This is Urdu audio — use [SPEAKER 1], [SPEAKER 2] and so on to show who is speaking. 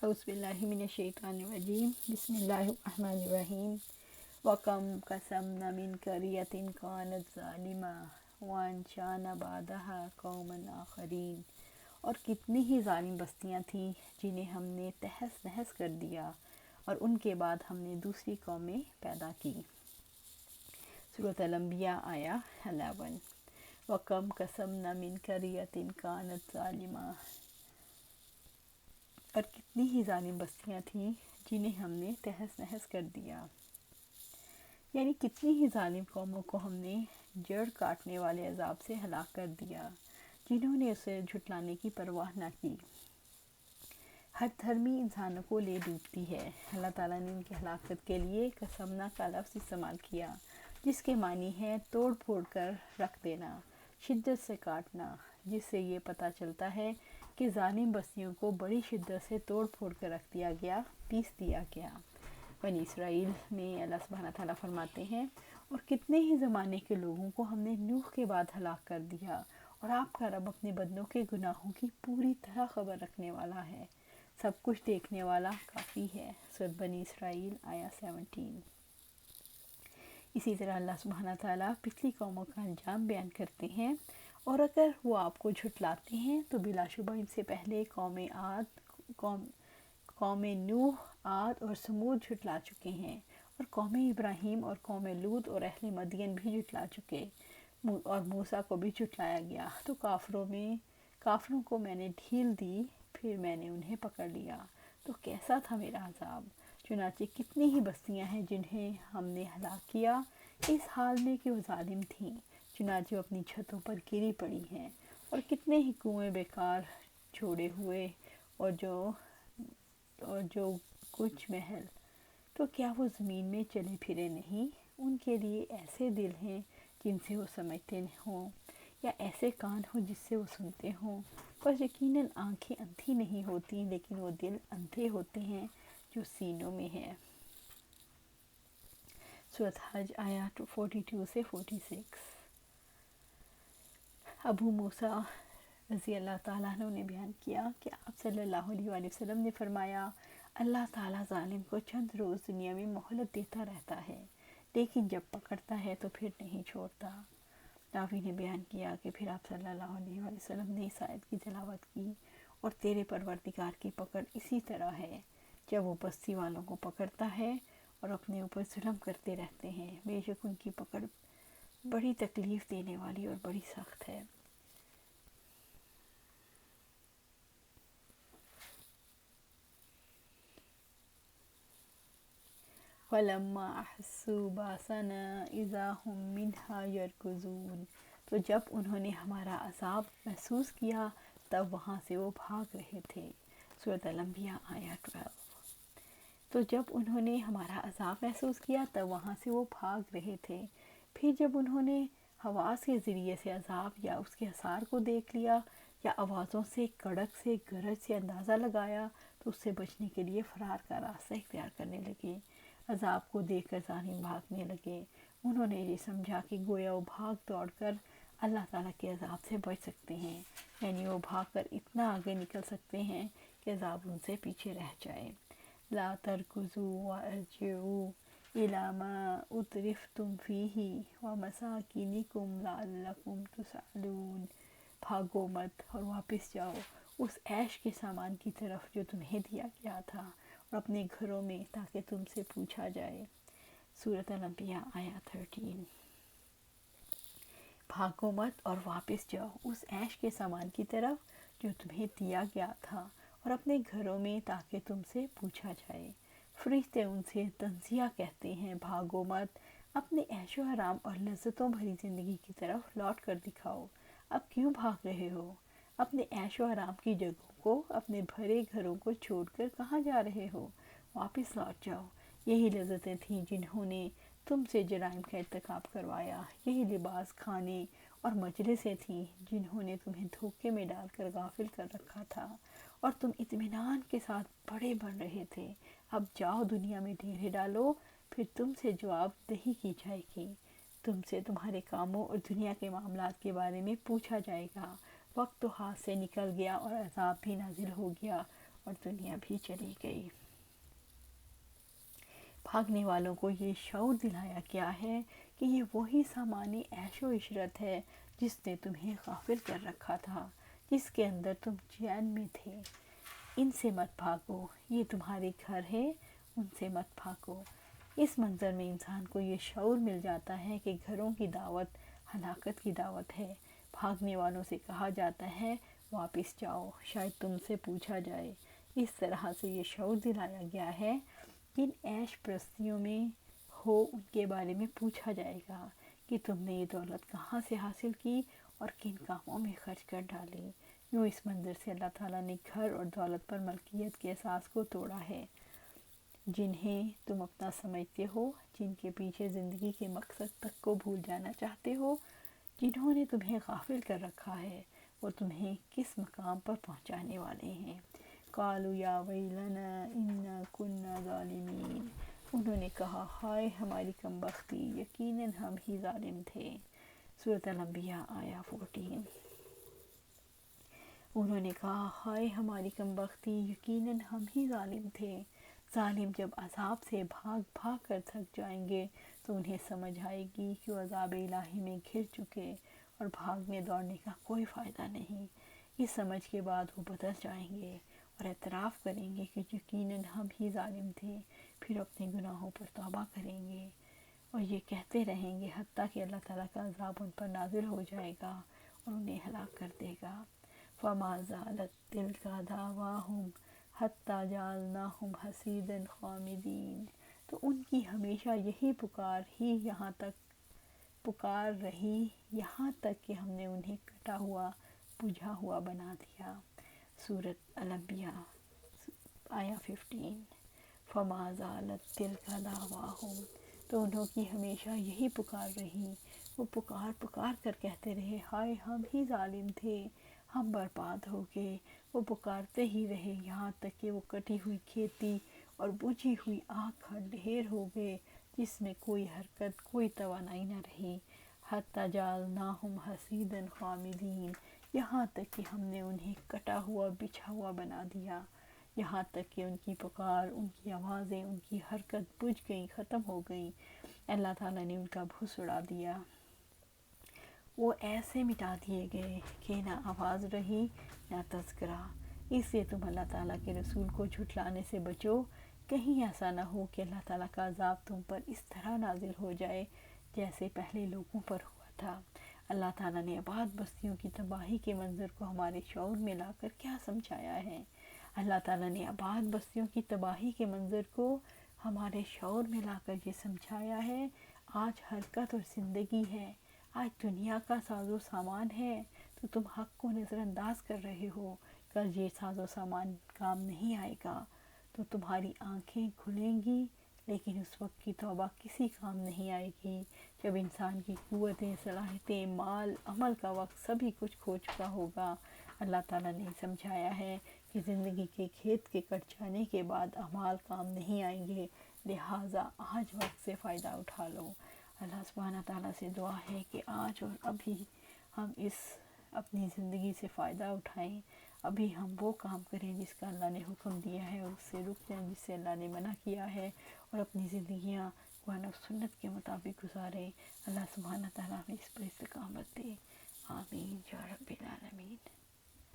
[SPEAKER 1] اعوذ باللہ من الشیطان الرجیم بسم اللہ الرحمن الرحیم وَكَمْ قَصَمْنَا مِنْ قَرْيَةٍ كَانَتْ ظَالِمَةً وَأَنشَأْنَا بَعْدَهَا قَوْمًا آخَرِينَ، اور کتنی ہی ظالم بستیاں تھیں جنہیں ہم نے تہس نہس کر دیا اور ان کے بعد ہم نے دوسری قومیں پیدا کی۔ سورۃ الانبیاء آیا 11۔ وَكَمْ قَصَمْنَا مِنْ قَرْيَةٍ كَانَتْ ظَالِمَةً، اور کتنی ہی ظالم بستیاں تھیں جنہیں ہم نے تہس نہس کر دیا، یعنی کتنی ہی ظالم قوموں کو ہم نے جڑ کاٹنے والے عذاب سے ہلاک کر دیا جنہوں نے اسے جھٹلانے کی پرواہ نہ کی۔ ہر دھرمی انسانوں کو لے ڈوبتی ہے۔ اللہ تعالیٰ نے ان کی ہلاکت کے لیے قسمنا کا لفظ استعمال کیا، جس کے معنی ہے توڑ پھوڑ کر رکھ دینا، شدت سے کاٹنا، جس سے یہ پتہ چلتا ہے کہ ظالم بستیوں کو بڑی شدت سے توڑ پھوڑ کر رکھ دیا گیا، پیس دیا گیا۔ بنی اسرائیل میں اللہ سبحانہ تعالیٰ فرماتے ہیں، اور کتنے ہی زمانے کے لوگوں کو ہم نے نوح کے بعد ہلاک کر دیا، اور آپ کا رب اپنے بندوں کے گناہوں کی پوری طرح خبر رکھنے والا ہے، سب کچھ دیکھنے والا کافی ہے۔ سورۃ بنی اسرائیل آیا 17۔ اسی طرح اللہ سبحانہ تعالیٰ پچھلی قوموں کا انجام بیان کرتے ہیں، اور اگر وہ آپ کو جھٹلاتے ہیں تو بلا شبہ ان سے پہلے قوم نوح، عاد اور سمود جھٹلا چکے ہیں، اور قوم ابراہیم اور قوم لوط اور اہل مدین بھی جھٹلا چکے، اور موسیٰ کو بھی جھٹلایا گیا۔ تو کافروں کو میں نے ڈھیل دی، پھر میں نے انہیں پکڑ لیا، تو کیسا تھا میرا عذاب۔ چنانچہ کتنی ہی بستیاں ہیں جنہیں ہم نے ہلاک کیا اس حال میں کہ وہ ظالم تھیں، چنانچہ وہ اپنی چھتوں پر گری پڑی ہیں، اور کتنے ہی کنویں بیکار چھوڑے ہوئے، اور جو کچھ محل، تو کیا وہ زمین میں چلے پھرے نہیں؟ ان کے لیے ایسے دل ہیں جن سے وہ سمجھتے ہوں، یا ایسے کان ہوں جس سے وہ سنتے ہوں، پر یقیناً آنکھیں اندھی نہیں ہوتی، لیکن وہ دل اندھے ہوتے ہیں جو سینوں میں ہے۔ سورۃ حج آیات 42 سے 46۔ ابو موسیٰ رضی اللہ تعالیٰ عنہ نے بیان کیا کہ آپ صلی اللہ علیہ وآلہ وسلم نے فرمایا، اللہ تعالیٰ ظالم کو چند روز دنیا میں مہلت دیتا رہتا ہے، لیکن جب پکڑتا ہے تو پھر نہیں چھوڑتا۔ راوی نے بیان کیا کہ پھر آپ صلی اللہ علیہ وآلہ وسلم نے اس آیت کی تلاوت کی، اور تیرے پروردگار کی پکڑ اسی طرح ہے، جب وہ بستی والوں کو پکڑتا ہے اور اپنے اوپر ظلم کرتے رہتے ہیں، بے شک ان کی پکڑ بڑی تکلیف دینے والی اور بڑی سخت ہے۔ وَلَمَّا أَحَسُّوا بَأْسَنَا إِذَا هُمْ مِنْهَا يَرْكُضُونَ، تو جب انہوں نے ہمارا عذاب محسوس کیا تب وہاں سے وہ بھاگ رہے تھے۔ سورۃ الانبیاء آیا 12۔ تو جب انہوں نے ہمارا عذاب محسوس کیا تب وہاں سے وہ بھاگ رہے تھے، پھر جب انہوں نے حواس کے ذریعے سے عذاب یا اس کے آثار کو دیکھ لیا، یا آوازوں سے، کڑک سے، گرج سے اندازہ لگایا، تو اس سے بچنے کے لیے فرار کا راستہ اختیار کرنے لگے۔ عذاب کو دیکھ کر ظالم بھاگنے لگے، انہوں نے یہ سمجھا کہ گویا وہ بھاگ دوڑ کر اللہ تعالیٰ کے عذاب سے بچ سکتے ہیں، یعنی وہ بھاگ کر اتنا آگے نکل سکتے ہیں کہ عذاب ان سے پیچھے رہ جائے۔ لا ترکضوا وارجعوا الی ما اترفتم فیہ ومساکنکم لعلکم تسألون، بھاگو مت اور واپس جاؤ اس عیش کے سامان کی طرف جو تمہیں دیا گیا تھا، اور اپنے گھروں میں، تاکہ تم سے پوچھا جائے۔ سورۃ الانبیاء آیا 13۔ بھاگو مت اور واپس جاؤ اس عیش کے سامان کی طرف جو تمہیں دیا گیا تھا، اور اپنے گھروں میں، تاکہ تم سے پوچھا جائے۔ فرشتے ان سے تنزیہ کہتے ہیں، بھاگو مت، اپنے عیش و آرام اور لذتوں بھری زندگی کی طرف لوٹ کر دکھاؤ۔ اب کیوں بھاگ رہے ہو؟ اپنے عیش و آرام کی جگہوں کو، اپنے بھرے گھروں کو چھوڑ کر کہاں جا رہے ہو؟ واپس لوٹ جاؤ۔ یہی لذتیں تھیں جنہوں نے تم سے جرائم کا ارتکاب کروایا، یہی لباس، کھانے اور مجلسیں تھیں جنہوں نے تمہیں دھوکے میں ڈال کر غافل کر رکھا تھا، اور تم اطمینان کے ساتھ بڑے بن رہے تھے۔ اب جاؤ دنیا میں ڈیرے ڈالو، پھر تم سے جواب دہی کی جائے گی، تم سے تمہارے کاموں اور دنیا کے معاملات کے بارے میں پوچھا جائے گا۔ وقت تو ہاتھ سے نکل گیا اور عذاب بھی نازل ہو گیا، اور دنیا بھی چلی گئی۔ بھاگنے والوں کو یہ شعور دلایا گیا ہے کہ یہ وہی سامان عیش و عشرت ہے جس نے تمہیں غافل کر رکھا تھا، جس کے اندر تم چین میں تھے۔ ان سے مت بھاگو، یہ تمہارے گھر ہے، ان سے مت بھاگو۔ اس منظر میں انسان کو یہ شعور مل جاتا ہے کہ گھروں کی دعوت ہلاکت کی دعوت ہے۔ بھاگنے والوں سے کہا جاتا ہے واپس جاؤ، شاید تم سے پوچھا جائے۔ اس طرح سے یہ شعور دلایا گیا ہے، جن عیش پرستیوں میں ہو ان کے بارے میں پوچھا جائے گا کہ تم نے یہ دولت کہاں سے حاصل کی اور کن کاموں میں خرچ کر ڈالی۔ یوں اس منظر سے اللہ تعالیٰ نے گھر اور دولت پر ملکیت کے احساس کو توڑا ہے، جنہیں تم اپنا سمجھتے ہو، جن کے پیچھے زندگی کے مقصد تک کو بھول جانا چاہتے ہو، جنہوں نے تمہیں غافل کر رکھا ہے، وہ تمہیں کس مقام پر پہنچانے والے ہیں۔ قالوا یا ویلنا انا کنا ظالمین، انہوں نے کہا ہائے ہماری کم بختی، یقیناً ہم ہی ظالم تھے۔ سورۃ الانبیاء آیا 14۔ انہوں نے کہا ہائے ہماری کم بختی، یقیناً ہم ہی ظالم تھے۔ ظالم جب عذاب سے بھاگ بھاگ کر تھک جائیں گے تو انہیں سمجھ آئے گی کہ وہ عذاب الہی میں گھر چکے اور بھاگنے دوڑنے کا کوئی فائدہ نہیں۔ اس سمجھ کے بعد وہ بدل جائیں گے اور اعتراف کریں گے کہ یقیناً ہم ہی ظالم تھے، پھر اپنے گناہوں پر توبہ کریں گے اور یہ کہتے رہیں گے حتیٰ کہ اللہ تعالیٰ کا عذاب ان پر نازل ہو جائے گا اور انہیں ہلاک کر دے گا۔ فَمَا زَالَتْ تِلْكَ دَعْوَاهُمْ حَتَّى جَعَلْنَاهُمْ حَصِيدًا خَامِدِينَ، تو ان کی ہمیشہ یہی پکار رہی یہاں تک کہ ہم نے انہیں کٹا ہوا بجھا ہوا بنا دیا۔ سورۃ الانبیاء آیا 15۔ فَمَا زَالَتْ تِلْكَ دَعْوَاهُمْ، تو انہوں کی ہمیشہ یہی پکار رہی، وہ پکار پکار کر کہتے رہے ہائے ہم ہی ظالم تھے، ہم برباد ہو گئے۔ وہ پکارتے ہی رہے یہاں تک کہ وہ کٹی ہوئی کھیتی اور بجھی ہوئی آگ کا ڈھیر ہو گئے جس میں کوئی حرکت، کوئی توانائی نہ رہی۔ حَتَّى جَعَلْنَاهُمْ حَصِيدًا خَامِدِينَ، یہاں تک کہ ہم نے انہیں کٹا ہوا بچھا ہوا بنا دیا، یہاں تک کہ ان کی پکار، ان کی آوازیں، ان کی حرکت بجھ گئی، ختم ہو گئی۔ اللہ تعالیٰ نے ان کا بھس اڑا دیا، وہ ایسے مٹا دیے گئے کہ نہ آواز رہی نہ تذکرہ۔ اس لیے تم اللہ تعالیٰ کے رسول کو جھٹلانے سے بچو، کہیں ایسا نہ ہو کہ اللہ تعالیٰ کا عذاب تم پر اس طرح نازل ہو جائے جیسے پہلے لوگوں پر ہوا تھا۔ اللہ تعالیٰ نے آباد بستیوں کی تباہی کے منظر کو ہمارے شعور میں لا کر کیا سمجھایا ہے؟ اللہ تعالیٰ نے آباد بستیوں کی تباہی کے منظر کو ہمارے شعور میں لا کر یہ سمجھایا ہے آج حرکت اور زندگی ہے، آج دنیا کا ساز و سامان ہے تو تم حق کو نظر انداز کر رہے ہو، کل یہ ساز و سامان کام نہیں آئے گا تو تمہاری آنکھیں کھلیں گی، لیکن اس وقت کی توبہ کسی کام نہیں آئے گی جب انسان کی قوتیں، صلاحیتیں، مال، عمل کا وقت سبھی کچھ کھو چکا ہوگا۔ اللہ تعالیٰ نے سمجھایا ہے کہ زندگی کے کھیت کے کٹ جانے کے بعد اعمال کام نہیں آئیں گے، لہٰذا آج وقت سے فائدہ اٹھا لو۔ اللہ سبحانہ تعالیٰ سے دعا ہے کہ آج اور ابھی ہم اپنی زندگی سے فائدہ اٹھائیں، ابھی ہم وہ کام کریں جس کا اللہ نے حکم دیا ہے اور اس سے رک جائیں جس سے اللہ نے منع کیا ہے، اور اپنی زندگیاں قرآن و سنت کے مطابق گزاریں۔ اللہ سبحانہ تعالیٰ ہمیں اس پر استقامت دے، آمین یا رب العالمین۔